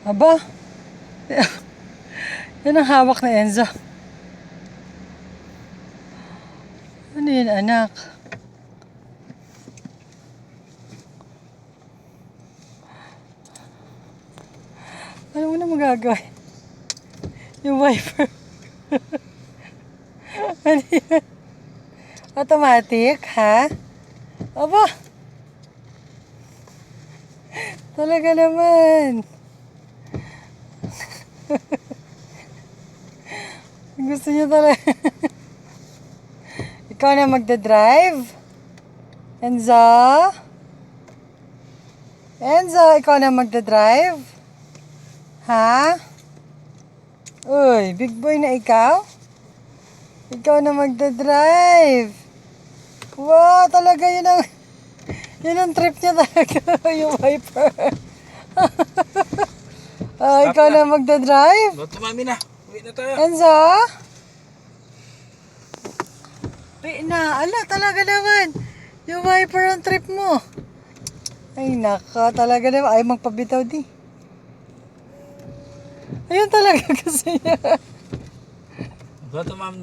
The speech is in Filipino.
Aba, yan ang hawak na Enzo. Ano yun, anak? Ano mo na magagawin? Yung wiper. Ano yun? Automatic, ha? Aba! Talaga naman. Gusto niya talaga. Ikaw na magdadrive? Enzo? Enzo, ikaw na magdadrive? Ha? Uy, big boy na ikaw? Ikaw na magdadrive. Wow, talaga yun ang trip niya talaga, yung wiper. Ikaw na magdadrive? Loto mami na. Uwi na tayo. Enzo? Uy na, ala talaga naman. Yung wiper ang trip mo. Ay naka, talaga naman. Ay magpabitaw di. Ayun talaga kasi niya. Loto mami.